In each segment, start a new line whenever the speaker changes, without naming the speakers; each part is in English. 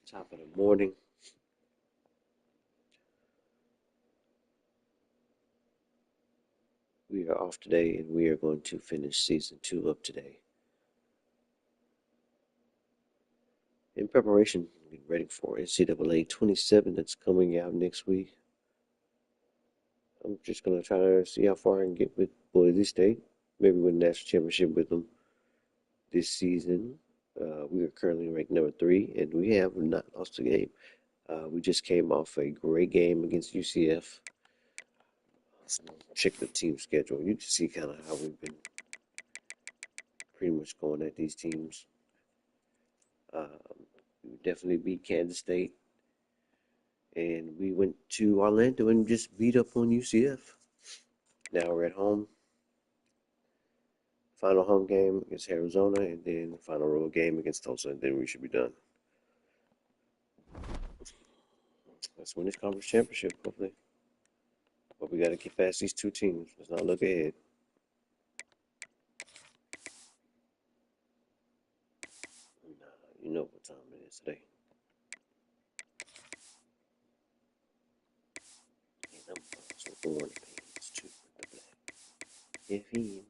Top of the morning. We are off today, and we are going to finish season 2 up today. In preparation, getting ready for NCAA 27 that's coming out next week. I'm just going to try to see how far I can get with Boise State. Maybe win the national championship with them this season. We are currently ranked number 3, and we have not lost a game. We just came off a great game against UCF. Check the team schedule. You can see kind of how we've been pretty much going at these teams. We definitely beat Kansas State. And we went to Orlando and just beat up on UCF. Now we're at home. Final home game against Arizona, and then the final road game against Tulsa, and then we should be done. Let's win this conference championship, hopefully. But we got to get past these 2 teams. Let's not look ahead. You know what time it is today. And I'm also born in pants too with the black. If he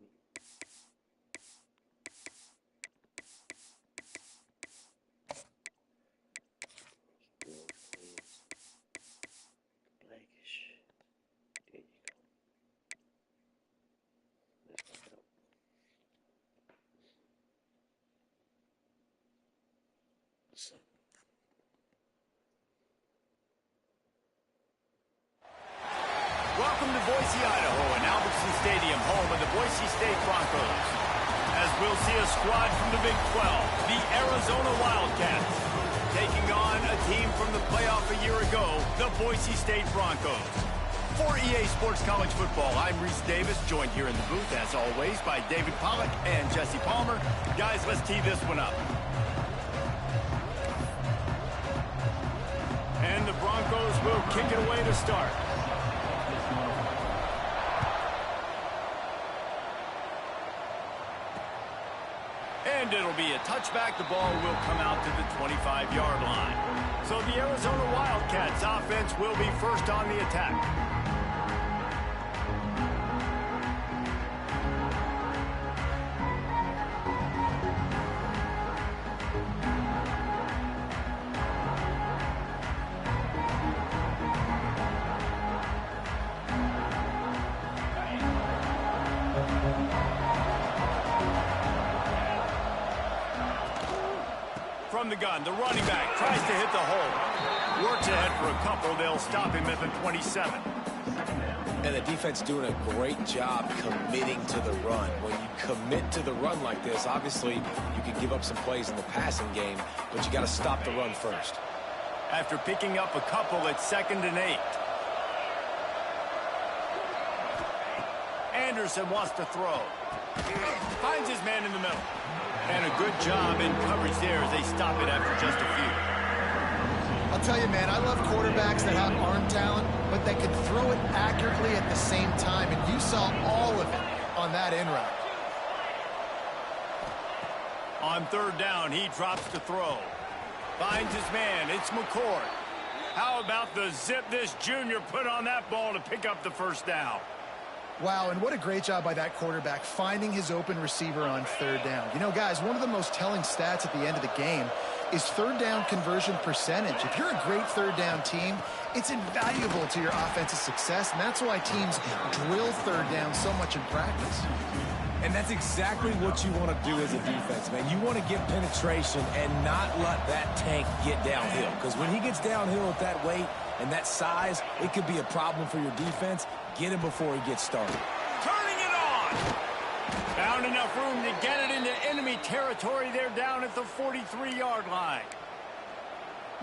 Welcome to Boise, Idaho, and Albertson Stadium, home of the Boise State Broncos. As we'll see a squad from the Big 12, the Arizona Wildcats, taking on a team from the playoff a year ago, the Boise State Broncos. For EA Sports College Football, I'm Reese Davis, joined here in the booth, as always, by David Pollack and Jesse Palmer. Guys, let's tee this one up. And the Broncos will kick it away to start. And it'll be a touchback. The ball will come out to the 25-yard line. So the Arizona Wildcats offense will be first on the attack. From the gun, the running back tries to hit the hole. Works ahead for a couple. They'll stop him at the 27.
And the defense doing a great job committing to the run. When you commit to the run like this, obviously you can give up some plays in the passing game, but you got to stop the run first.
After picking up a couple at 2nd and 8. Anderson wants to throw. Finds his man in the middle. And a good job in coverage there as they stop it after just a few.
I'll tell you, man, I love quarterbacks that have arm talent, but that can throw it accurately at the same time. And you saw all of it on that in route.
On 3rd down, he drops to throw. Finds his man. It's McCord. How about the zip this junior put on that ball to pick up the first down?
Wow, and what a great job by that quarterback finding his open receiver on 3rd down. You know, guys, one of the most telling stats at the end of the game is 3rd down conversion percentage. If you're a great 3rd down team, it's invaluable to your offensive success, and that's why teams drill 3rd down so much in practice.
And that's exactly what you want to do as a defense, man. You want to get penetration and not let that tank get downhill. Because when he gets downhill at that weight and that size, it could be a problem for your defense. Get him before he gets started.
Turning it on. Found enough room to get it into enemy territory. They're down at the 43-yard line.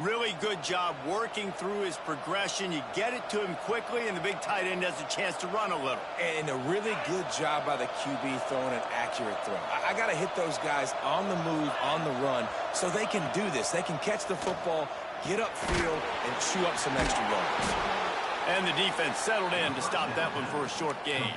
Really good job working through his progression. You get it to him quickly, and the big tight end has a chance to run a little.
And a really good job by the QB throwing an accurate throw. I got to hit those guys on the move, on the run, so they can do this. They can catch the football, get upfield, and chew up some extra yards.
And the defense settled in to stop that one for a short gain.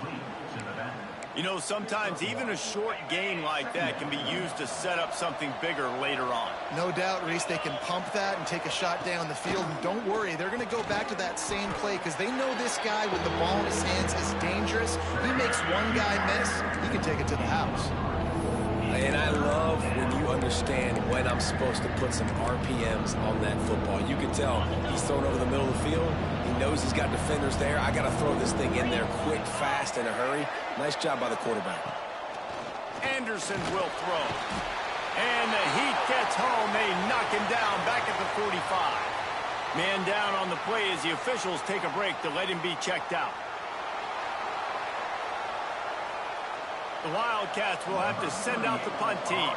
You know, sometimes even a short gain like that can be used to set up something bigger later on.
No doubt, Reese, they can pump that and take a shot down the field. And don't worry, they're going to go back to that same play because they know this guy with the ball in his hands is dangerous. He makes one guy miss, he can take it to the house.
And I love when you understand when I'm supposed to put some RPMs on that football. You can tell he's thrown over the middle of the field. He knows he's got defenders there. I got to throw this thing in there quick, fast, in a hurry. Nice job by the quarterback.
Anderson will throw. And the heat gets home. They knock him down back at the 45. Man down on the play as the officials take a break to let him be checked out. The Wildcats will have to send out the punt team.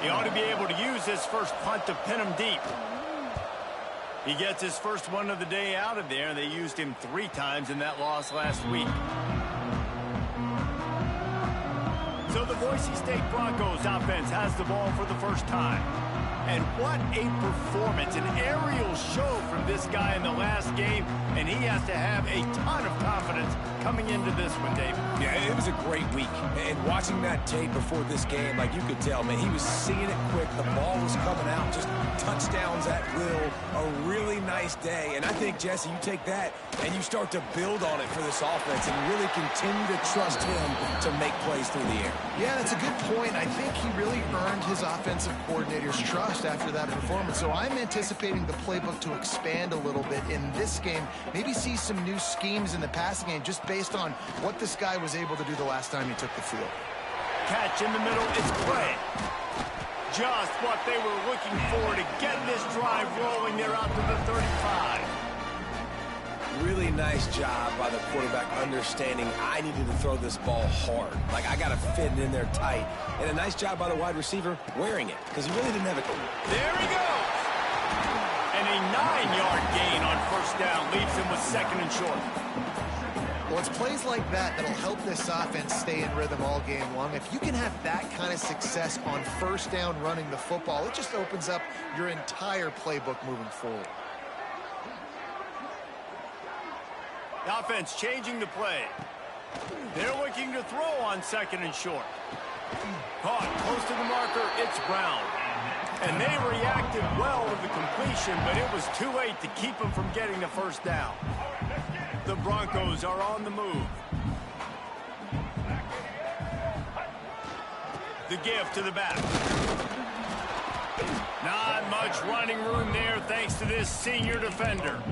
He ought to be able to use this first punt to pin him deep. He gets his first one of the day out of there. They used him 3 times in that loss last week. So the Boise State Broncos offense has the ball for the first time. And what a performance, an aerial show from this guy in the last game, and he has to have a ton of confidence coming into this one, David.
Yeah, it was a great week. And watching that tape before this game, like you could tell, man, he was seeing it quick. The ball was coming out, just touchdowns at will. A really nice day. And I think, Jesse, you take that and you start to build on it for this offense and really continue to trust him to make plays through the air.
Yeah, that's a good point. I think he really earned his offensive coordinator's trust after that performance. So I'm anticipating the playbook to expand a little bit in this game. Maybe see some new schemes in the passing game just based on what this guy was able to do the last time he took the field.
Catch in the middle, it's Clay. Just what they were looking for to get this drive rolling. They're out to the 35.
Really nice job by the quarterback understanding I needed to throw this ball hard. Like, I got to fit it in there tight. And a nice job by the wide receiver wearing it because he really didn't have it.
There he goes. And a 9-yard gain on first down leaves him with 2nd and short.
Well, it's plays like that that'll help this offense stay in rhythm all game long. If you can have that kind of success on first down running the football, it just opens up your entire playbook moving forward.
The offense changing the play. They're looking to throw on 2nd and short. Caught close to the marker, it's Brown. And they reacted well to the completion, but it was too late to keep them from getting the first down. The Broncos are on the move. The give to the back. Not much running room there thanks to this senior defender.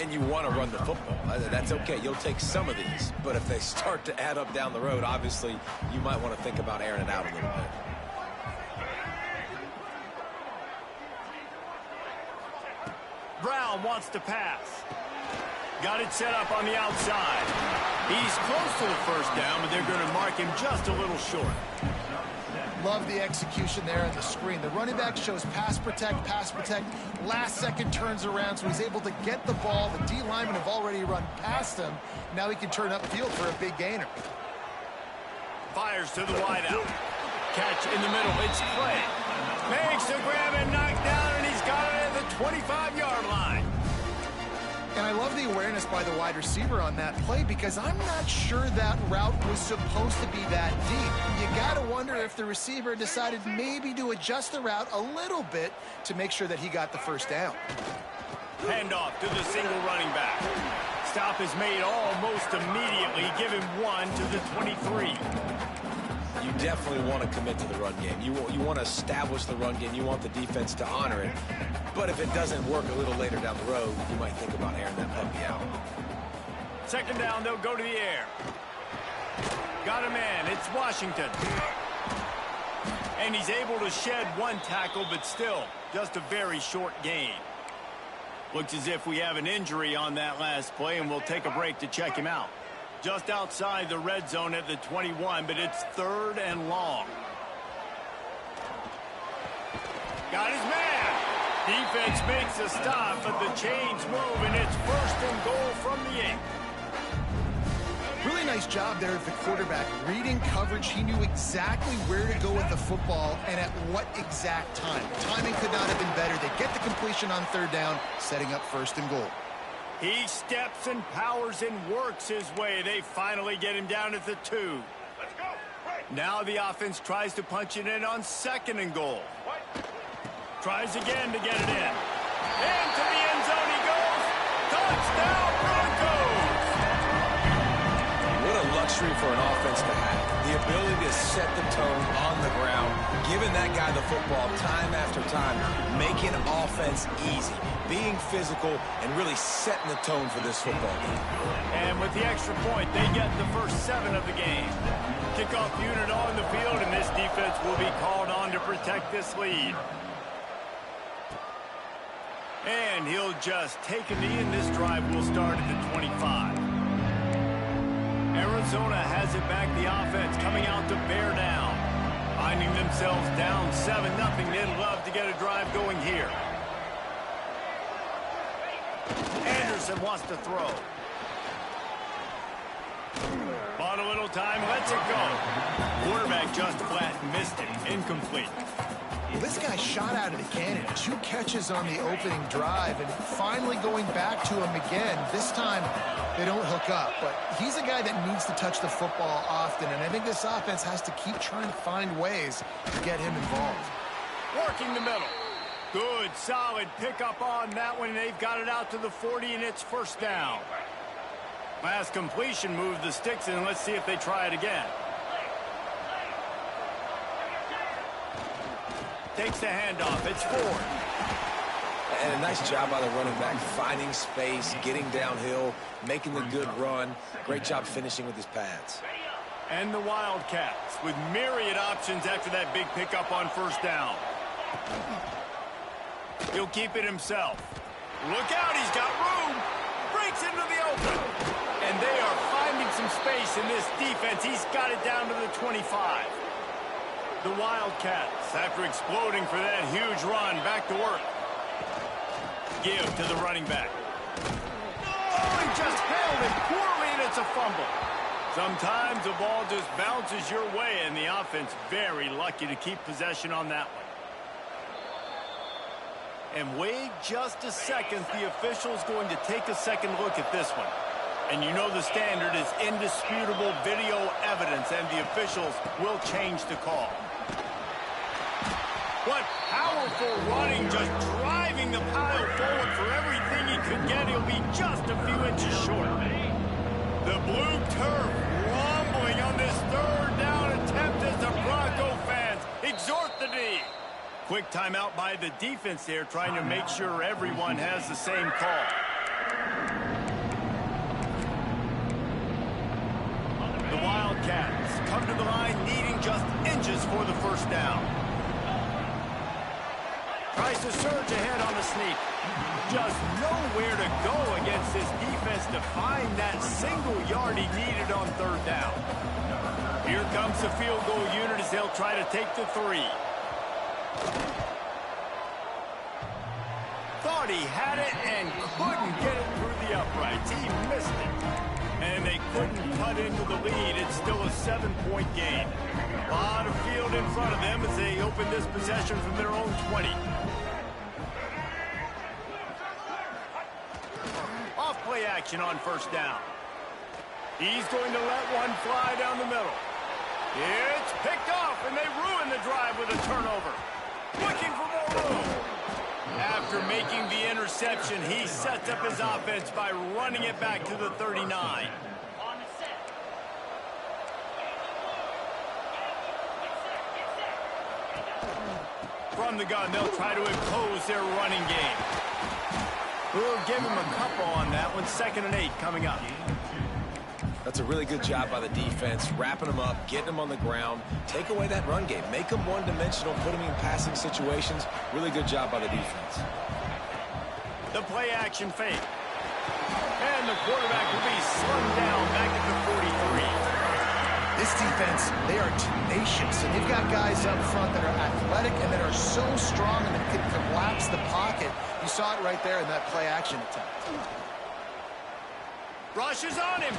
And you want to run the football. That's okay. You'll take some of these. But if they start to add up down the road, obviously, you might want to think about airing it out a little bit.
Brown wants to pass. Got it set up on the outside. He's close to the first down, but they're going to mark him just a little short.
Love the execution there on the screen. The running back shows pass protect. Last second turns around, so he's able to get the ball. The D linemen have already run past him. Now he can turn upfield for a big gainer.
Fires to the wideout. Catch in the middle. It's Clay. Makes the grab and knock down, and he's got it at the 25-yard line.
And I love the awareness by the wide receiver on that play because I'm not sure that route was supposed to be that deep. You got to wonder if the receiver decided maybe to adjust the route a little bit to make sure that he got the first down.
Handoff to the single running back. Stop is made almost immediately. Give him 1 to the 23.
You definitely want to commit to the run game. You want to establish the run game. You want the defense to honor it. But if it doesn't work a little later down the road, you might think about airing that puppy out.
2nd down, they'll go to the air. Got a man, it's Washington. And he's able to shed 1 tackle, but still, just a very short gain. Looks as if we have an injury on that last play, and we'll take a break to check him out. Just outside the red zone at the 21, but it's 3rd and long. Got his man. Defense makes a stop, but the chains move, and it's 1st and goal from the 8.
Really nice job there of the quarterback. Reading coverage, he knew exactly where to go with the football and at what exact time. Timing could not have been better. They get the completion on 3rd down, setting up 1st and goal.
He steps and powers and works his way. They finally get him down at the 2. Now the offense tries to punch it in on 2nd and goal. Tries again to get it in. Into the end zone he goes. Touchdown, Broncos!
What a luxury for an offense to have. The ability to set the tone on the ground, giving that guy the football time after time, making offense easy, being physical, and really setting the tone for this football game.
And with the extra point, they get the first 7 of the game. Kickoff unit on the field, and this defense will be called on to protect this lead. And he'll just take a knee, and this drive will start at the 25. Arizona has it back, the offense coming out to bear down. Finding themselves down 7-0. They'd love to get a drive going here. Anderson wants to throw. Bought a little time, lets it go. Quarterback just flat missed it. Incomplete.
Well, this guy shot out of the cannon. 2 catches on the opening drive, and finally going back to him again. This time, they don't hook up, but he's a guy that needs to touch the football often, and I think this offense has to keep trying to find ways to get him involved.
Working the middle. Good, solid pickup on that one. They've got it out to the 40, and it's 1st down. Last completion moved the sticks in. Let's see if they try it again. Takes the handoff. It's 4th.
And a nice job by the running back, finding space, getting downhill, making the good run. Great job finishing with his pads.
And the Wildcats with myriad options after that big pickup on 1st down. He'll keep it himself. Look out, he's got room. Breaks into the open. And they are finding some space in this defense. He's got it down to the 25. The Wildcats, after exploding for that huge run, back to work. Give to the running back. Oh, he just held it poorly, and it's a fumble. Sometimes the ball just bounces your way, and the offense very lucky to keep possession on that one. And wait just a second. The official's going to take a second look at this one. And you know the standard is indisputable video evidence, and the officials will change the call. What powerful running, just driving the pile forward for everything he could get. He'll be just a few inches short. The blue turf rumbling on this 3rd down attempt as the Bronco fans exhort the D. Quick timeout by the defense there, trying to make sure everyone has the same call. The Wildcats come to the line needing just inches for the 1st down. Tries to surge ahead on the sneak. Just nowhere to go against this defense to find that single yard he needed on 3rd down. Here comes the field goal unit as they'll try to take the 3. Thought he had it and couldn't get it through the uprights. He missed it. And they couldn't cut into the lead. It's still a 7-point game. A lot of field in front of them as they open this possession from their own 20. Off-play action on 1st down. He's going to let one fly down the middle. It's picked off, and they ruin the drive with a turnover. Looking for more room. After making the interception, he sets up his offense by running it back to the 39. From the gun, they'll try to impose their running game. We'll give him a couple on that one. 2nd and 8 coming up.
That's a really good job by the defense, wrapping them up, getting them on the ground, take away that run game, make them one-dimensional, put them in passing situations. Really good job by the defense.
The play action fake. And the quarterback will be slung down back at the 43.
This defense, they are tenacious, and they've got guys up front that are athletic and that are so strong and that can collapse the pocket. You saw it right there in that play-action attempt.
Rushes on him.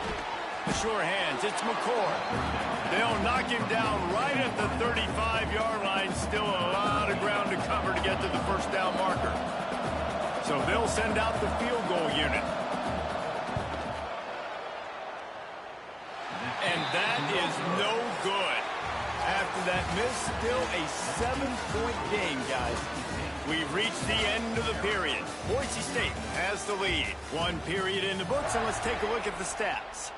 The sure hands, it's McCord. They'll knock him down right at the 35-yard line. Still a lot of ground to cover to get to the first down marker. So they'll send out the field goal unit. And that is no good. After that miss, still a 7-point game, guys. We've reached the end of the period. Boise State has the lead. One period in the books, and let's take a look at the stats.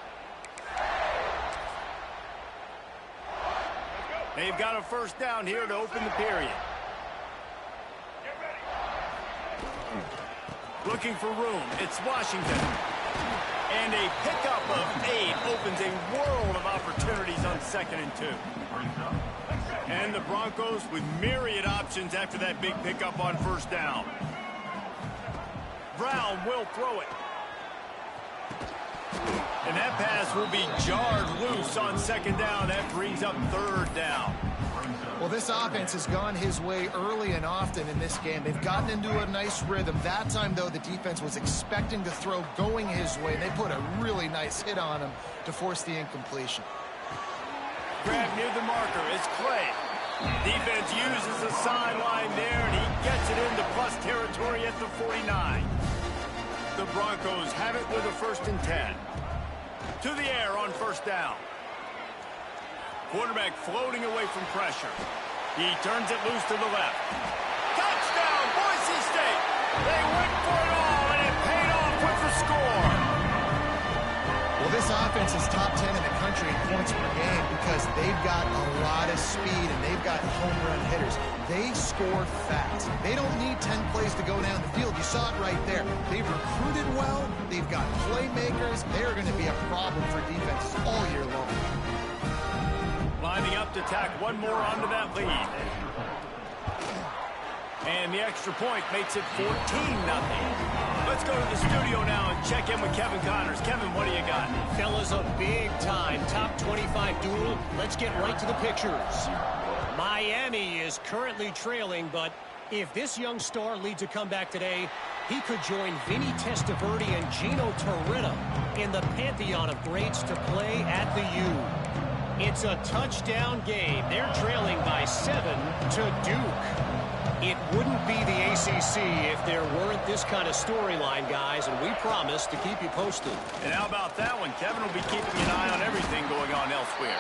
They've got a first down here to open the period. Looking for room. It's Washington. And a pickup of 8 opens a world of opportunities on 2nd and 2. And the Broncos with myriad options after that big pickup on first down. Brown will throw it. And that pass will be jarred loose on 2nd down. That brings up 3rd down.
Well, this offense has gone his way early and often in this game. They've gotten into a nice rhythm. That time, though, the defense was expecting to throw going his way. They put a really nice hit on him to force the incompletion.
Grab near the marker. It's Clay. Defense uses the sideline there, and he gets it into plus territory at the 49. The Broncos have it with a 1st and 10. To the air on first down. Quarterback floating away from pressure. He turns it loose to the left. Touchdown, Boise State! They went for it all, and it paid off with the score.
Well, this offense is top 10 in the country in points per game because they've got a lot of speed and they've got home run hitters. They score fast. They don't need 10 plays to go down the field. You saw it right there. They've recruited well. They've got playmakers. They're going to be a problem for defenses all year long.
Lining up to tack one more onto that lead. And the extra point makes it 14-0. Let's go to the studio now and check in with Kevin Connors. Kevin, what do you got?
Fellas, a big-time top 25 duel. Let's get right to the pictures. Miami is currently trailing, but if this young star leads a comeback today, he could join Vinny Testaverde and Gino Torretta in the pantheon of greats to play at the U. It's a touchdown game. They're trailing by 7 to Duke. It wouldn't be the ACC if there weren't this kind of storyline, guys, and we promise to keep you posted.
And how about that one? Kevin will be keeping an eye on everything going on elsewhere.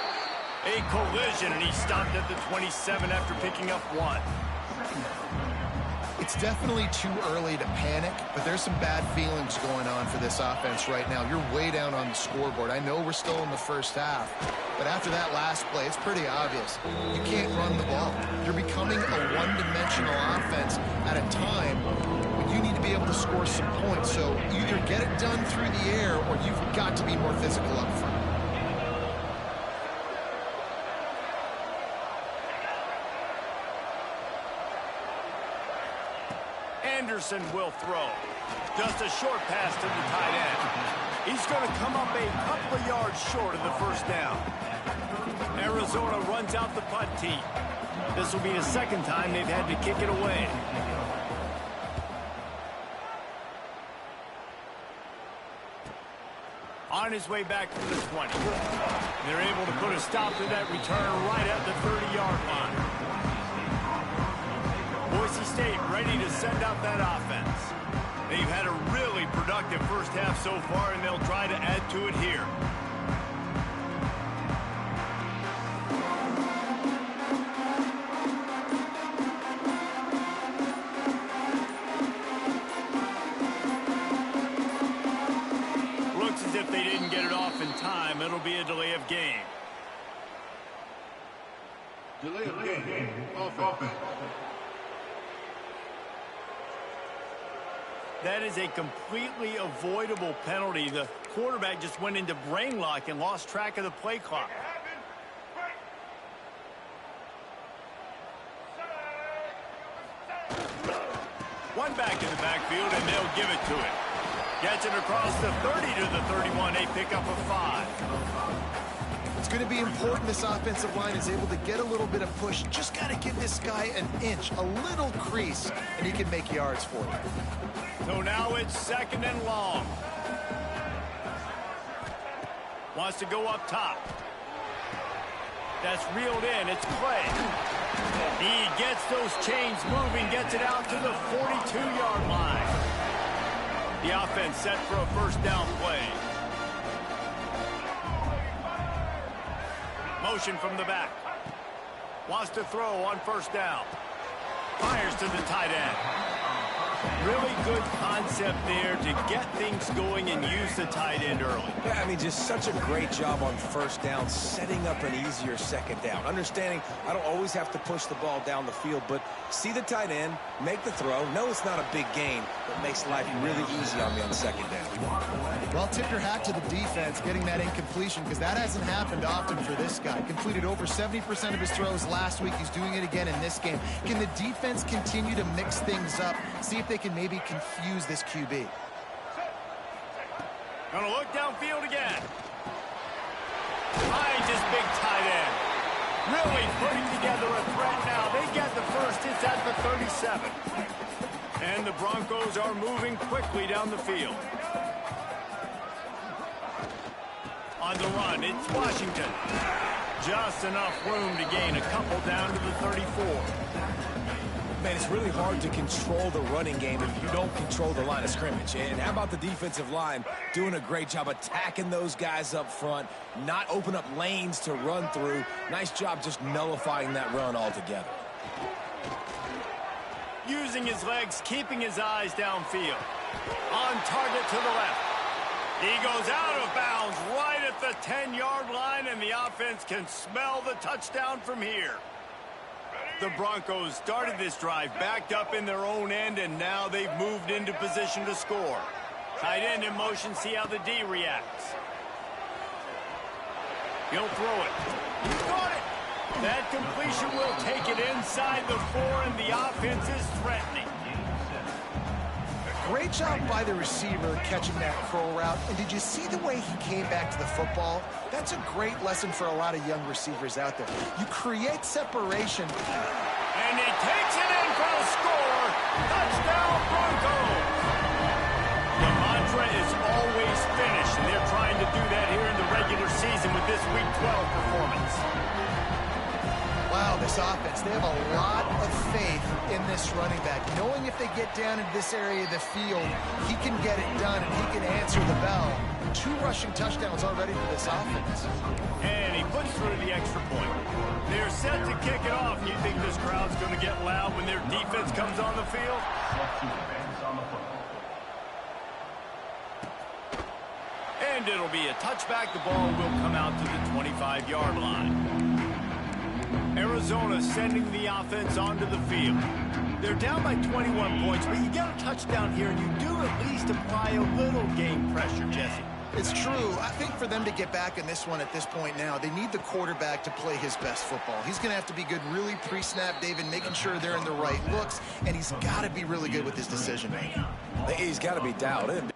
A collision, and he stopped at the 27 after picking up 1.
It's definitely too early to panic, but there's some bad feelings going on for this offense right now. You're way down on the scoreboard. I know we're still in the first half, but after that last play, it's pretty obvious. You can't run the ball. You're becoming a one-dimensional offense at a time when you need to be able to score some points. So either get it done through the air or you've got to be more physical up front.
Anderson will throw. Just a short pass to the tight end. He's going to come up a couple of yards short of the first down. Arizona runs out the punt team. This will be the second time they've had to kick it away. On his way back to the 20. They're able to put a stop to that return right at the 30-yard line. Boise State ready to send out that offense. They've had a really productive first half so far, and they'll try to add to it here. Looks as if they didn't get it off in time. It'll be a delay of game.
Delay of game. Offense.
That is a completely avoidable penalty. The quarterback just went into brain lock and lost track of the play clock. One back in the backfield, and they'll give it to it. Gets it across the 30 to the 31. They pick up a 5.
It's going to be important this offensive line is able to get a little bit of push. Just got to give this guy an inch, a little crease, and he can make yards for you.
So now it's 2nd and long. Wants to go up top. That's reeled in. It's Clay. He gets those chains moving, gets it out to the 42-yard line. The offense set for a 1st down play. Motion from the back. Wants to throw on 1st down. Fires to the tight end. Really good concept there to get things going and use the tight end early.
Yeah, I mean, just such a great job on 1st down, setting up an easier 2nd down. Understanding I don't always have to push the ball down the field, but see the tight end, make the throw. No, it's not a big gain, but makes life really easy on me on 2nd down.
Well, tip your hat to the defense getting that incompletion, because that hasn't happened often for this guy. Completed over 70% of his throws last week. He's doing it again in this game. Can the defense continue to mix things up? See if they can maybe confuse this QB.
Gonna look downfield again. Finds his big tight end. Really putting together a threat now. They get the first. It's at the 37. And the Broncos are moving quickly down the field. On the run, it's Washington. Just enough room to gain a couple down to the 34.
Man, it's really hard to control the running game if you don't control the line of scrimmage. And how about the defensive line doing a great job attacking those guys up front, not open up lanes to run through. Nice job just nullifying that run altogether.
Using his legs, keeping his eyes downfield. On target to the left. He goes out of bounds right at the 10-yard line, and the offense can smell the touchdown from here. The Broncos started this drive backed up in their own end, and now they've moved into position to score. Tight end in motion, see how the D reacts. He'll throw it. He got it! That completion will take it inside the 4, and the offense is threatening.
Great job by the receiver catching that crow route. And did you see the way he came back to the football? That's a great lesson for a lot of young receivers out there. You create separation.
And he takes it in for the score. Touchdown, Broncos. The mantra is always finish, and they're trying to do that here in the regular season with this Week 12 performance.
Wow, this offense, they have a lot of faith in this running back. Knowing if they get down into this area of the field, he can get it done and he can answer the bell. 2 rushing touchdowns already for this offense.
And he puts through the extra point. They're set to kick it off. You think this crowd's going to get loud when their defense comes on the field? And it'll be a touchback. The ball will come out to the 25-yard line. Arizona sending the offense onto the field. They're down by 21 points, but you get a touchdown here, and you do at least apply a little game pressure, Jesse.
It's true. I think for them to get back in this one at this point now, they need the quarterback to play his best football. He's going to have to be good really pre-snap, David, making sure they're in the right looks, and he's got to be really good with his decision-making.
He's got to be dialed in.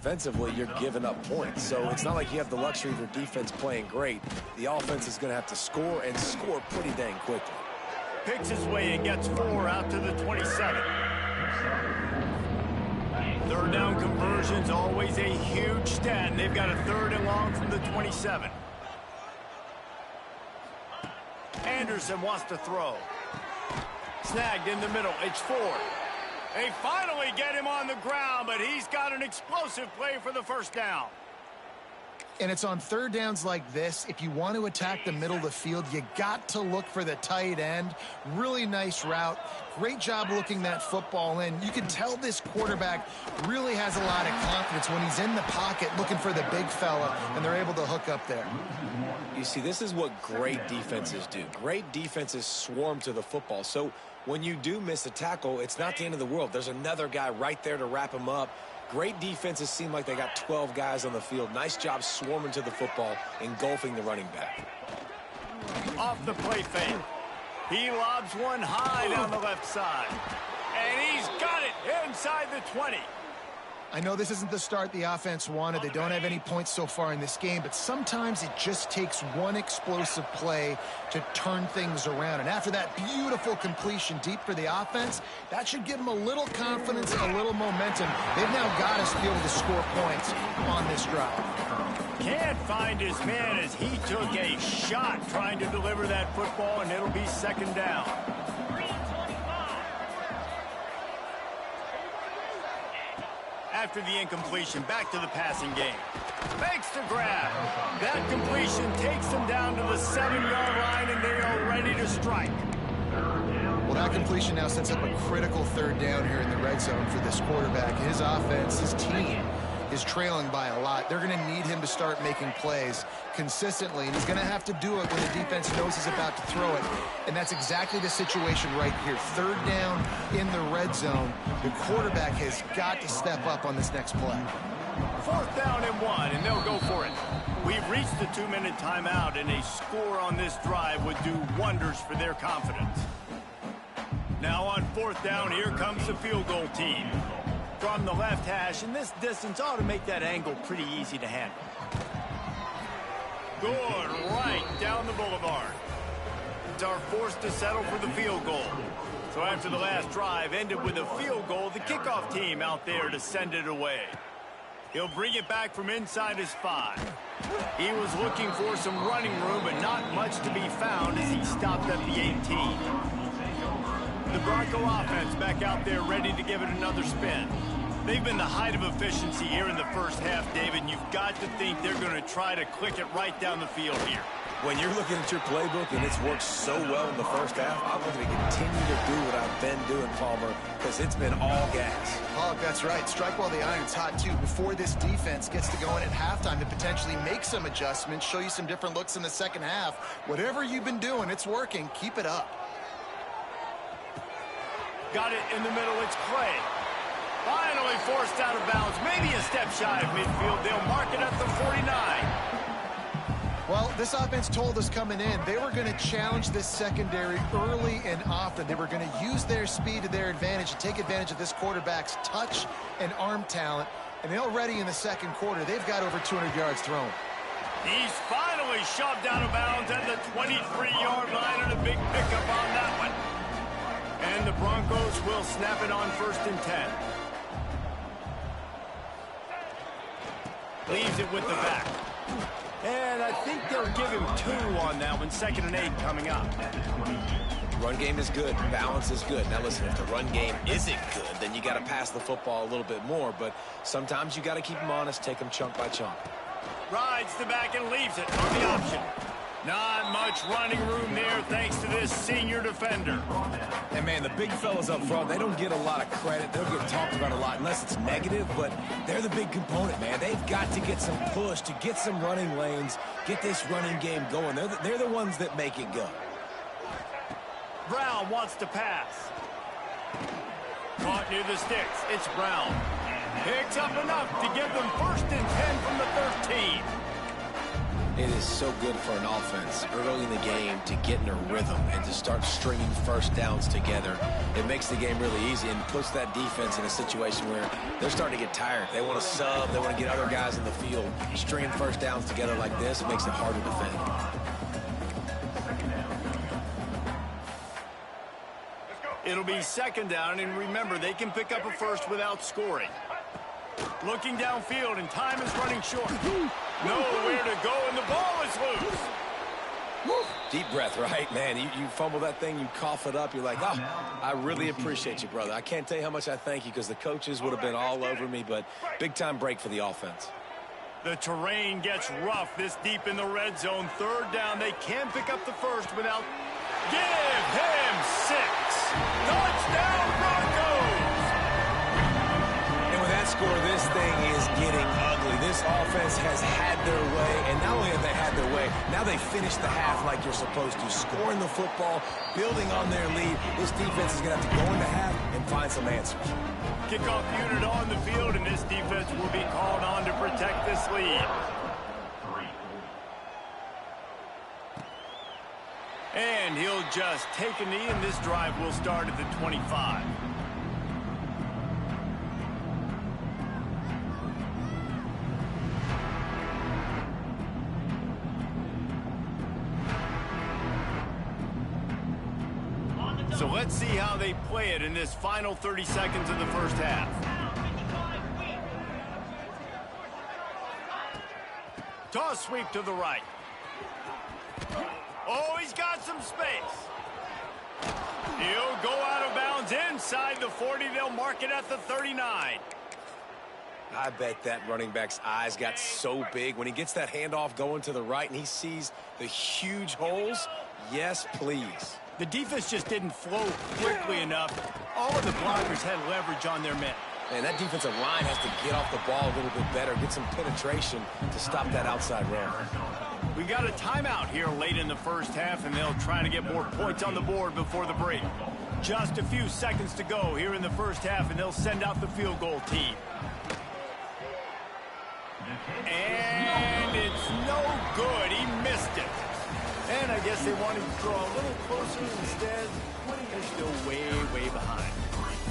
Offensively, you're giving up points. So it's not like you have the luxury of your defense playing great. The offense is going to have to score and score pretty dang quickly.
Picks his way and gets 4 out to the 27. Third down conversion's always a huge stat, and they've got a 3rd and long from the 27. Anderson wants to throw. Snagged in the middle. It's 4. They finally get him on the ground, but he's got an explosive play for the first down.
And it's on 3rd downs like this. If you want to attack the middle of the field, you got to look for the tight end. Really nice route. Great job looking that football in. You can tell this quarterback really has a lot of confidence when he's in the pocket looking for the big fella, and they're able to hook up there.
You see, this is what great defenses do. Great defenses swarm to the football. So when you do miss a tackle, it's not the end of the world. There's another guy right there to wrap him up. Great defenses seem like they got 12 guys on the field. Nice job swarming to the football, engulfing the running back.
Off the play fake. He lobs one high down the left side. And he's got it inside the 20.
I know this isn't the start the offense wanted. They don't have any points so far in this game, but sometimes it just takes one explosive play to turn things around. And after that beautiful completion deep for the offense, that should give them a little confidence, a little momentum. They've now got us to be able to score points on this drive.
Can't find his man as he took a shot trying to deliver that football, and it'll be 2nd down. After the incompletion, back to the passing game. Fakes to grab. That completion takes them down to the 7-yard line, and they are ready to strike.
Well, that completion now sets up a critical 3rd down here in the red zone for this quarterback. His offense, his team, is trailing by a lot. They're going to need him to start making plays consistently, and he's going to have to do it when the defense knows he's about to throw it. And that's exactly the situation right here. 3rd down in the red zone. The quarterback has got to step up on this next play.
4th down and 1, and they'll go for it. We've reached the 2-minute timeout, and a score on this drive would do wonders for their confidence. Now on 4th down, here comes the field goal team. From the left hash, and this distance ought to make that angle pretty easy to handle. Good, right down the boulevard. It's our forced to settle for the field goal. So after the last drive ended with a field goal, the kickoff team out there to send it away. He'll bring it back from inside his 5. He was looking for some running room, but not much to be found as he stopped at the 18. The Bronco offense back out there ready to give it another spin. They've been the height of efficiency here in the first half, David, and you've got to think they're going to try to click it right down the field here.
When you're looking at your playbook and it's worked so well in the first half, I'm going to continue to do what I've been doing, Palmer, because it's been all gas.
Oh, that's right. Strike while the iron's hot, too. Before this defense gets to going at halftime to potentially make some adjustments, show you some different looks in the second half. Whatever you've been doing, it's working. Keep it up.
Got it in the middle. It's Clay. Finally forced out of bounds. Maybe a step shy of midfield. They'll mark it at the 49.
Well, this offense told us coming in they were going to challenge this secondary early and often. They were going to use their speed to their advantage and take advantage of this quarterback's touch and arm talent. And already in the second quarter, they've got over 200 yards thrown.
He's finally shoved out of bounds at the 23-yard line, and a big pickup on that one. And the Broncos will snap it on 1st and 10. Leaves it with the back. And I think they'll give him 2 on that one. 2nd and 8 coming up.
Run game is good. Balance is good. Now listen, if the run game isn't good, then you got to pass the football a little bit more. But sometimes you got to keep them honest, take them chunk by chunk.
Rides the back and leaves it on the option. Not much running room there thanks to this senior defender.
And, man, the big fellas up front, they don't get a lot of credit. They'll get talked about a lot unless it's negative, but they're the big component, man. They've got to get some push to get some running lanes, get this running game going. They're the ones that make it go.
Brown wants to pass. Caught near the sticks. It's Brown. Picks up enough to give them 1st and 10 from the 13.
It is so good for an offense early in the game to get in a rhythm and to start stringing first downs together. It makes the game really easy and puts that defense in a situation where they're starting to get tired. They want to sub. They want to get other guys in the field. Stringing first downs together like this makes it hard to defend.
It'll be second down, and remember, they can pick up a first without scoring. Looking downfield, and time is running short. Nowhere to go, and the ball is loose.
Deep breath, right? Man, you fumble that thing, you cough it up, you're like, oh, I really appreciate you, brother. I can't tell you how much I thank you because the coaches would have been all over me, but big-time break for the offense.
The terrain gets rough this deep in the red zone. Third down, they can pick up the first without... Give him 6. Touchdown, Broncos!
And with that score, this thing is getting ugly. This offense has had their way, and not only have they had their way, now they finish the half like you're supposed to, scoring the football, building on their lead. This defense is going to have to go into half and find some answers.
Kickoff unit on the field, and this defense will be called on to protect this lead. And he'll just take a knee, and this drive will start at the 25. So let's see how they play it in this final 30 seconds of the first half. Toss sweep to the right. Oh, he's got some space. He'll go out of bounds inside the 40. They'll mark it at the 39.
I bet that running back's eyes got so big when he gets that handoff going to the right and he sees the huge holes. Yes, please.
The defense just didn't flow quickly enough. All of the blockers had leverage on their men.
Man, that defensive line has to get off the ball a little bit better, get some penetration to stop that outside run.
We got a timeout here late in the first half, and they'll try to get more points on the board before the break. Just a few seconds to go here in the first half, and they'll send out the field goal team. And it's no good. He missed it. And I guess they wanted to draw a little closer instead. They're still way, way behind.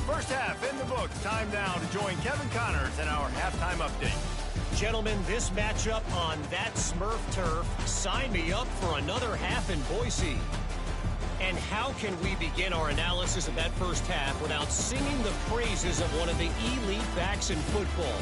First half in the books. Time now to join Kevin Connors in our halftime update.
Gentlemen, this matchup on that Smurf turf, sign me up for another half in Boise. And how can we begin our analysis of that first half without singing the praises of one of the elite backs in football?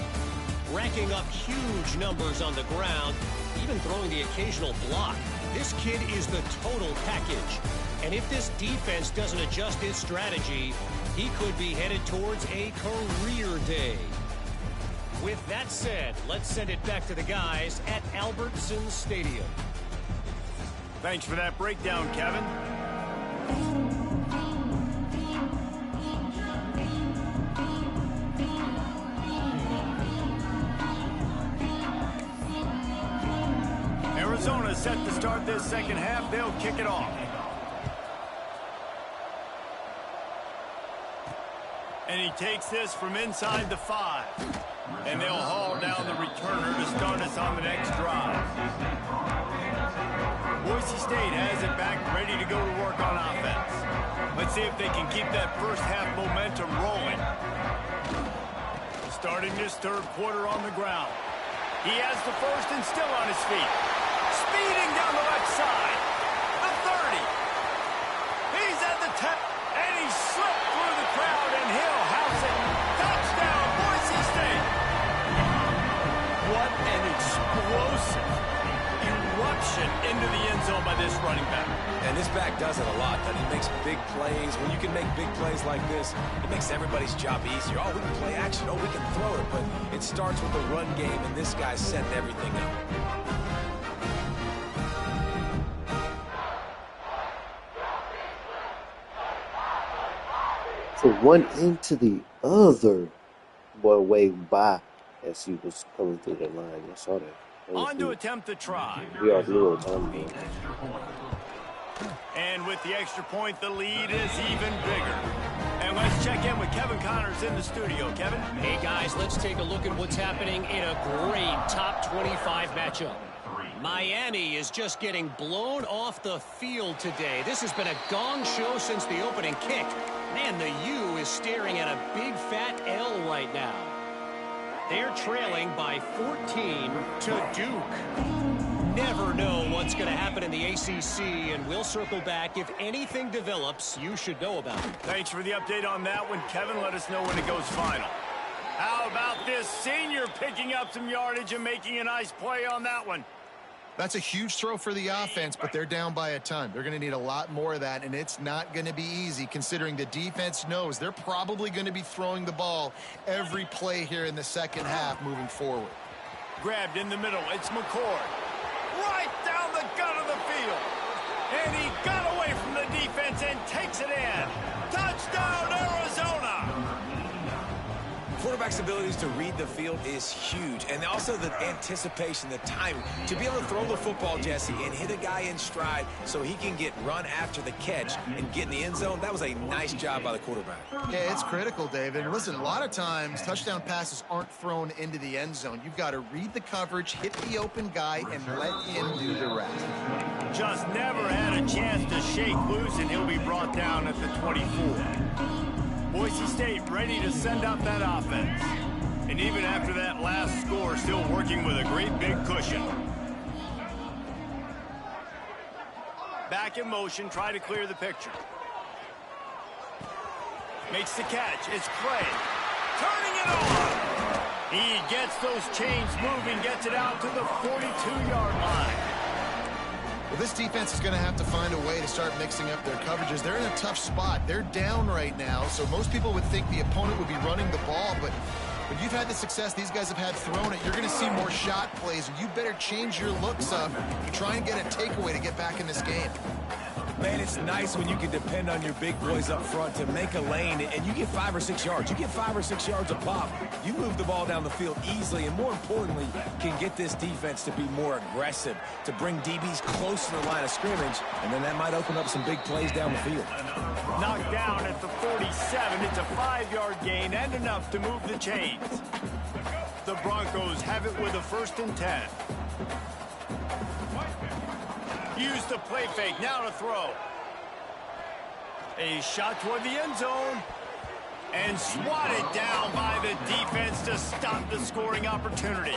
Racking up huge numbers on the ground, even throwing the occasional block. This kid is the total package. And if this defense doesn't adjust its strategy, he could be headed towards a career day. With that said, let's send it back to the guys at Albertson Stadium.
Thanks for that breakdown, Kevin. Arizona set to start this second half. They'll kick it off. And he takes this from inside the 5. And they'll haul down the returner to start us on the next drive. Boise State has it back, ready to go to work on offense. Let's see if they can keep that first half momentum rolling. Starting this third quarter on the ground. He has the first and still on his feet. Speeding down the left side. The 30. He's at the 10. And he slipped through the crowd, and he'll house it. Touchdown, Boise State. What an explosive eruption into the end zone by this running back.
And this back does it a lot, but he makes big plays. When you can make big plays like this, it makes everybody's job easier. Oh, we can play action. Oh, we can throw it. But it starts with the run game, and this guy's setting everything up.
From one end to the other, boy, way by as he was coming through the line. I saw that.
On to attempt the try.
We are little time.
And with the extra point, the lead is even bigger. And let's check in with Kevin Connors in the studio. Kevin?
Hey, guys, let's take a look at what's happening in a great top 25 matchup. Miami is just getting blown off the field today. This has been a gong show since the opening kick. Man, the U is staring at a big fat L right now. They're trailing by 14 to Duke. Never know what's going to happen in the ACC, and we'll circle back. If anything develops, you should know about it.
Thanks for the update on that one, Kevin. Let us know when it goes final. How about this senior picking up some yardage and making a nice play on that one?
That's a huge throw for the offense, but they're down by a ton. They're going to need a lot more of that, and it's not going to be easy considering the defense knows they're probably going to be throwing the ball every play here in the second half moving forward.
Grabbed in the middle. It's McCord. Right down the gut of the field. And he got away from the defense and takes it in. Touchdown, Arizona!
Quarterback's abilities to read the field is huge, and also the anticipation, the timing. To be able to throw the football, Jesse, and hit a guy in stride so he can get run after the catch and get in the end zone, that was a nice job by the quarterback.
Yeah, it's critical, David. And listen, a lot of times touchdown passes aren't thrown into the end zone. You've got to read the coverage, hit the open guy, and let him do the rest.
Just never had a chance to shake loose, and he'll be brought down at the 24. Boise State ready to send out that offense. And even after that last score, still working with a great big cushion. Back in motion, try to clear the picture. Makes the catch. It's Clay. Turning it on. He gets those chains moving, gets it out to the 42-yard line.
Well, this defense is going to have to find a way to start mixing up their coverages. They're in a tough spot. They're down right now, so most people would think the opponent would be running the ball, but when you've had the success these guys have had throwing it, you're going to see more shot plays, and you better change your looks up and try and get a takeaway to get back in this game.
Man, it's nice when you can depend on your big boys up front to make a lane, and you get 5 or 6 yards. You get 5 or 6 yards a pop. You move the ball down the field easily, and more importantly, can get this defense to be more aggressive, to bring DBs close to the line of scrimmage, and then that might open up some big plays down the field.
Knocked down at the 47. It's a 5-yard gain and enough to move the chains. The Broncos have it with a 1st and 10. Use the play fake, now to throw. A shot toward the end zone. And swatted down by the defense to stop the scoring opportunity.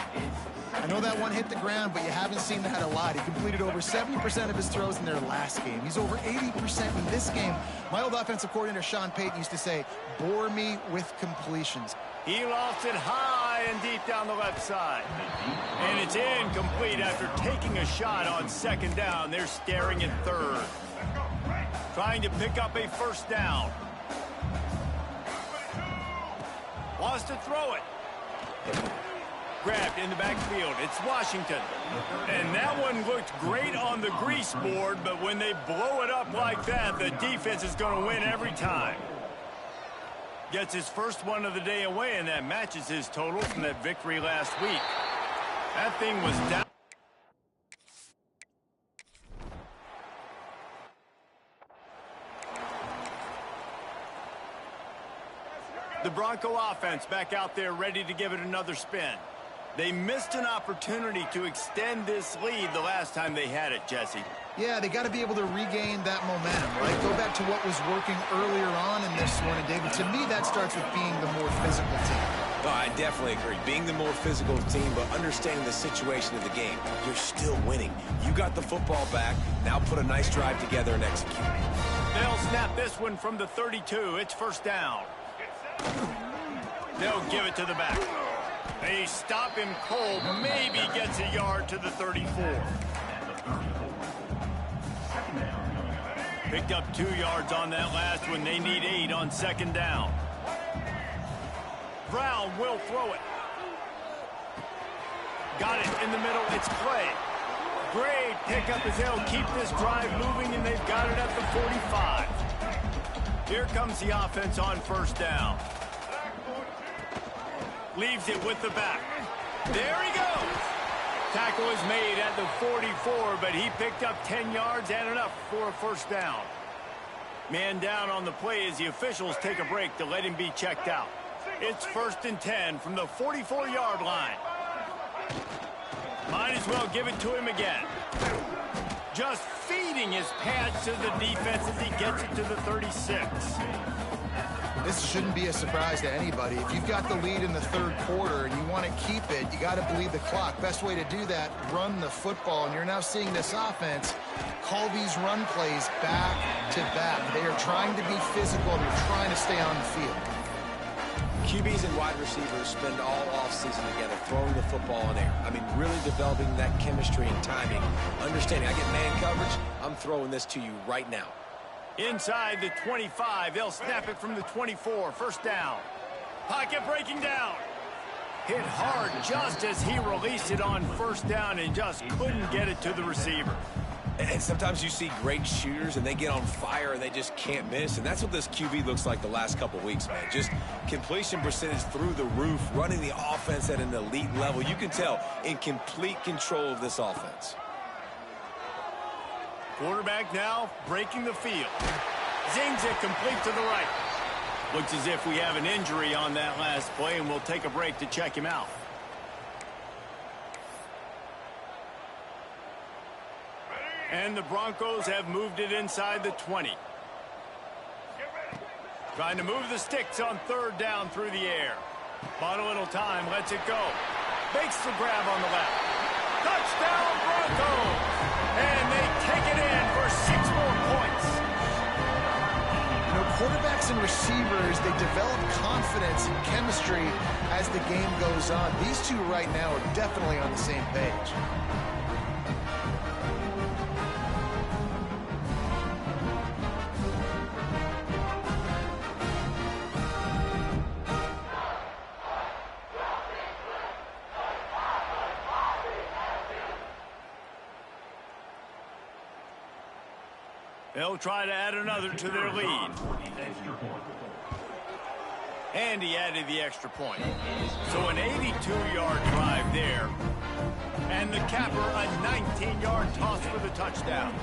I know that one hit the ground, but you haven't seen that a lot. He completed over 70% of his throws in their last game. He's over 80% in this game. My old offensive coordinator, Sean Payton, used to say, bore me with completions.
He lost it high and deep down the left side. And it's incomplete after taking a shot on 2nd down. They're staring at 3rd. Trying to pick up a 1st down. Wants to throw it. Grabbed in the backfield. It's Washington. And that one looked great on the grease board, but when they blow it up like that, the defense is going to win every time. Gets his first one of the day away, and that matches his total from that victory last week. That thing was down. The Bronco offense back out there ready to give it another spin. They missed an opportunity to extend this lead the last time they had it, Jesse.
Yeah, they got to be able to regain that momentum, right? Go back to what was working earlier on in this one. And, David, to me, that starts with being the more physical team.
Oh, I definitely agree. Being the more physical team, but understanding the situation of the game. You're still winning. You got the football back. Now put a nice drive together and execute.
They'll snap this one from the 32. It's 1st down. They'll give it to the back. They stop him cold. Maybe gets a yard to the 34. Picked up 2 yards on that last one. They need 8 on 2nd down. Brown will throw it. Got it in the middle. It's Clay. Great pickup as they'll keep this drive moving, and they've got it at the 45. Here comes the offense on 1st down. Leaves it with the back. There he goes. Tackle is made at the 44, but he picked up 10 yards and enough for a 1st down. Man down on the play as the officials take a break to let him be checked out. It's 1st and 10 from the 44-yard line. Might as well give it to him again. Just feeding his pads to the defense as he gets it to the 36.
This shouldn't be a surprise to anybody. If you've got the lead in the third quarter and you want to keep it, you got to bleed the clock. Best way to do that, run the football. And you're now seeing this offense call these run plays back to back. They are trying to be physical and they're trying to stay on the field.
QBs and wide receivers spend all offseason together throwing the football in air. I mean, really developing that chemistry and timing. Understanding, I get man coverage, I'm throwing this to you right now.
Inside the 25, they'll snap it from the 24. First down. Pocket breaking down. Hit hard just as he released it on first down and just couldn't get it to the receiver.
And sometimes you see great shooters and they get on fire and they just can't miss. And that's what this QB looks like the last couple weeks, man. Just completion percentage through the roof, running the offense at an elite level. You can tell in complete control of this offense.
Quarterback now breaking the field. Zings it complete to the right. Looks as if we have an injury on that last play, and we'll take a break to check him out. And the Broncos have moved it inside the 20. Trying to move the sticks on third down through the air. Bought a little time, lets it go. Makes the grab on the left. Touchdown Broncos! And they take it in for 6 more points.
You know, quarterbacks and receivers, they develop confidence and chemistry as the game goes on. These two right now are definitely on the same page.
They'll try to add another to their lead. And he added the extra point. So an 82-yard drive there. And the capper, a 19-yard toss for the touchdown.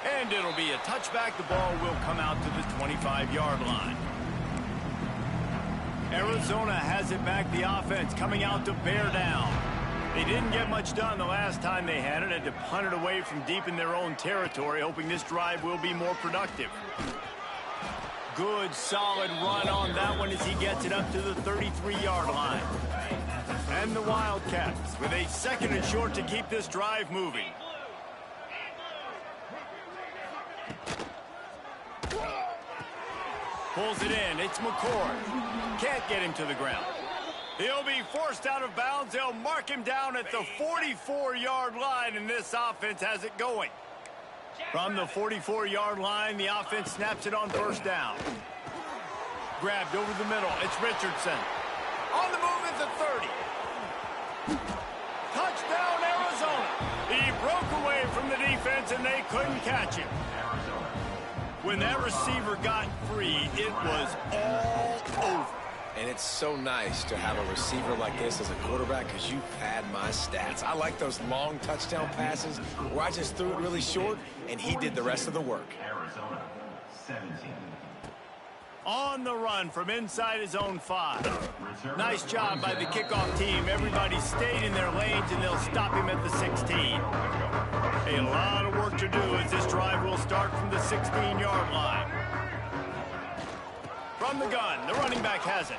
And it'll be a touchback. The ball will come out to the 25-yard line. Arizona has it back. The offense coming out to bear down. They didn't get much done the last time they had it. Had to punt it away from deep in their own territory, hoping this drive will be more productive. Good, solid run on that one as he gets it up to the 33-yard line. And the Wildcats with a 2nd and short to keep this drive moving. Pulls it in. It's McCord. Can't get him to the ground. He'll be forced out of bounds. They'll mark him down at the 44-yard line, and this offense has it going. From the 44-yard line, the offense snaps it on first down. Grabbed over the middle. It's Richardson. On the move at the 30. Touchdown, Arizona. He broke away from the defense, and they couldn't catch him. When that receiver got free, it was all over.
And it's so nice to have a receiver like this as a quarterback because you pad my stats. I like those long touchdown passes where I just threw it really short and he did the rest of the work.
Arizona, 17.
On the run from inside his own 5. Nice job by the kickoff team. Everybody stayed in their lanes and they'll stop him at the 16. A lot of work to do as this drive will start from the 16-yard line. From the gun, the running back has it.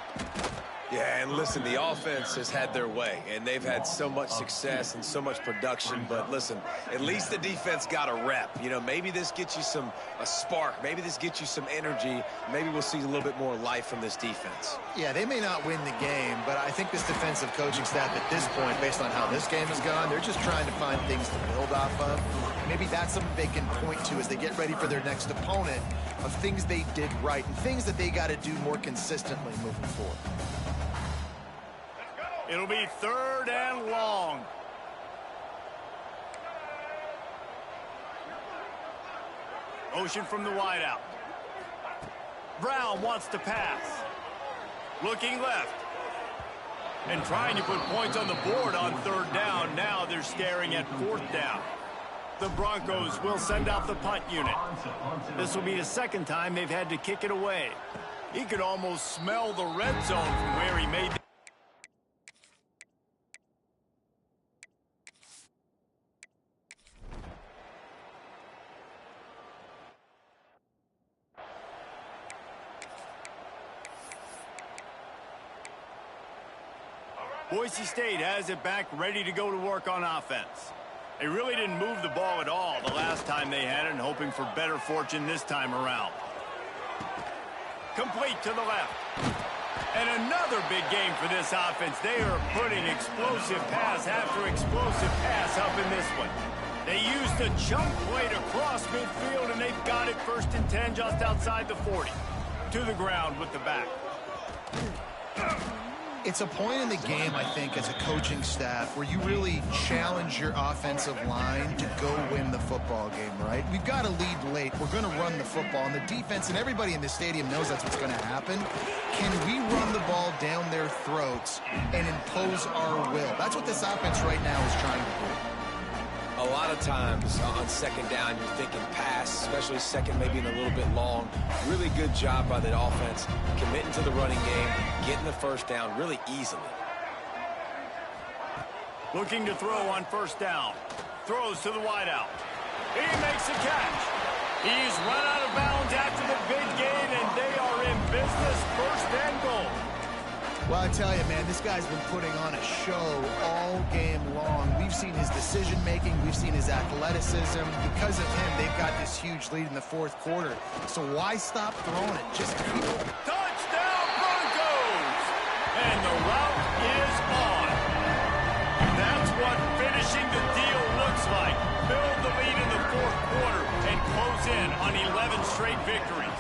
Yeah, and listen, the offense has had their way, and they've had so much success and so much production. But listen, at least the defense got a rep. You know, maybe this gets you a spark. Maybe this gets you some energy. Maybe we'll see a little bit more life from this defense.
Yeah, they may not win the game, but I think this defensive coaching staff at this point, based on how this game has gone, they're just trying to find things to build off of. Maybe that's something they can point to as they get ready for their next opponent, of things they did right and things that they got to do more consistently moving forward.
It'll be 3rd and long. Motion from the wideout. Brown wants to pass. Looking left. And trying to put points on the board on 3rd down. Now they're staring at 4th down. The Broncos will send out the punt unit. This will be the 2nd time they've had to kick it away. He could almost smell the red zone from where he made the Boise State has it back, ready to go to work on offense. They really didn't move the ball at all the last time they had it, and hoping for better fortune this time around. Complete to the left. And another big game for this offense. They are putting explosive pass after explosive pass up in this one. They used the chunk play to cross midfield, and they've got it 1st and 10 just outside the 40. To the ground with the back.
It's a point in the game, I think, as a coaching staff where you really challenge your offensive line to go win the football game, right? We've got to lead late. We're going to run the football. And the defense and everybody in the stadium knows that's what's going to happen. Can we run the ball down their throats and impose our will? That's what this offense right now is trying to do.
A lot of times on 2nd down, you're thinking pass, especially 2nd, maybe in a little bit long. Really good job by the offense, committing to the running game, getting the 1st down really easily.
Looking to throw on 1st down. Throws to the wideout. He makes a catch. He's run out of bounds after the big gain, and they are in business, 1st and goal.
Well, I tell you, man, this guy's been putting on a show all game long. We've seen his decision-making. We've seen his athleticism. Because of him, they've got this huge lead in the 4th quarter. So why stop throwing it? Just keep it.
Touchdown, Broncos! And the route is on. That's what finishing the deal looks like. Build the lead in the 4th quarter and close in on 11 straight victories.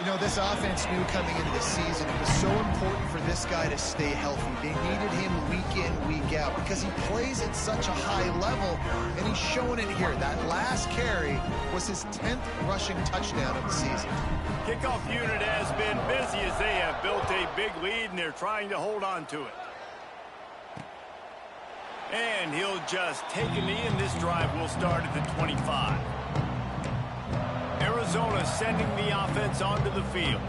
You know, this offense knew coming into the season it was so important for this guy to stay healthy. They needed him week in, week out because he plays at such a high level, and he's showing it here. That last carry was his 10th rushing touchdown of the season.
Kickoff unit has been busy as they have built a big lead, and they're trying to hold on to it. And he'll just take a knee, and this drive will start at the 25. Arizona sending the offense onto the field.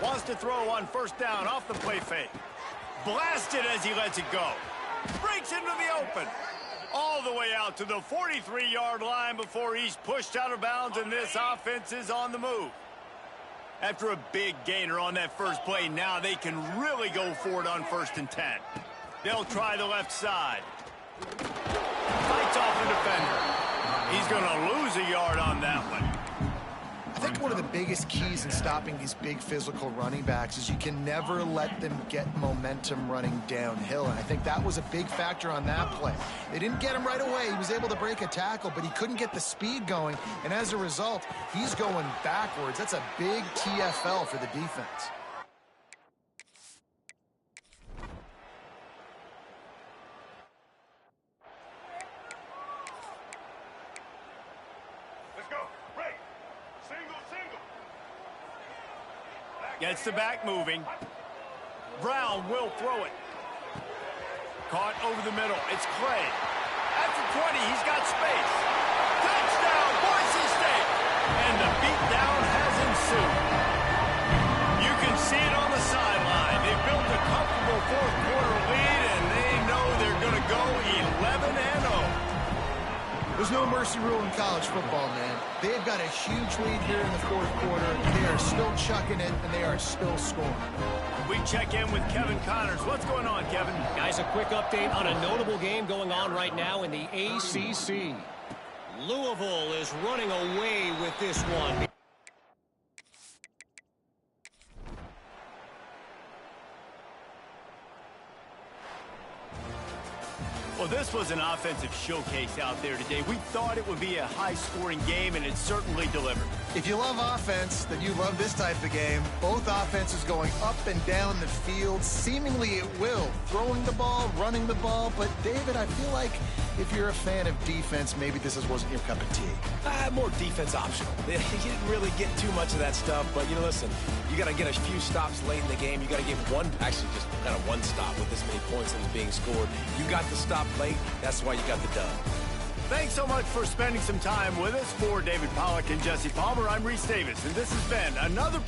Wants to throw on 1st down off the play fake. Blasted as he lets it go. Breaks into the open. All the way out to the 43-yard line before he's pushed out of bounds, and this offense is on the move. After a big gainer on that 1st play, now they can really go for it on 1st and 10. They'll try the left side. Fights off the defender. He's going to lose a yard on that one.
I think one of the biggest keys in stopping these big physical running backs is you can never let them get momentum running downhill. And I think that was a big factor on that play. They didn't get him right away. He was able to break a tackle, but he couldn't get the speed going. And as a result, he's going backwards. That's a big TFL for the defense.
Gets the back moving. Brown will throw it. Caught over the middle. It's Clay. At the 20, he's got space. Touchdown, Boise State! And the beatdown has ensued. You can see it on the sideline. They built a comfortable 4th quarter lead, and they know they're going to go 11-0.
There's no mercy rule in college football, man. They've got a huge lead here in the 4th quarter. They are still chucking it, and they are still scoring.
We check in with Kevin Connors. What's going on, Kevin?
Guys, a quick update on a notable game going on right now in the ACC. Louisville is running away with this one.
Well, this was an offensive showcase out there today. We thought it would be a high-scoring game, and it certainly delivered.
If you love offense, then you love this type of game. Both offenses going up and down the field, seemingly at will. Throwing the ball, running the ball. But, David, I feel like if you're a fan of defense, maybe this wasn't your cup of tea.
More defense optional. You didn't really get too much of that stuff, but, listen, you got to get a few stops late in the game. You got to get actually just kind of one stop with this many points that was being scored. You got the stop late. That's why you got the dub.
Thanks so much for spending some time with us. For David Pollack and Jesse Palmer, I'm Reese Davis, and this has been another...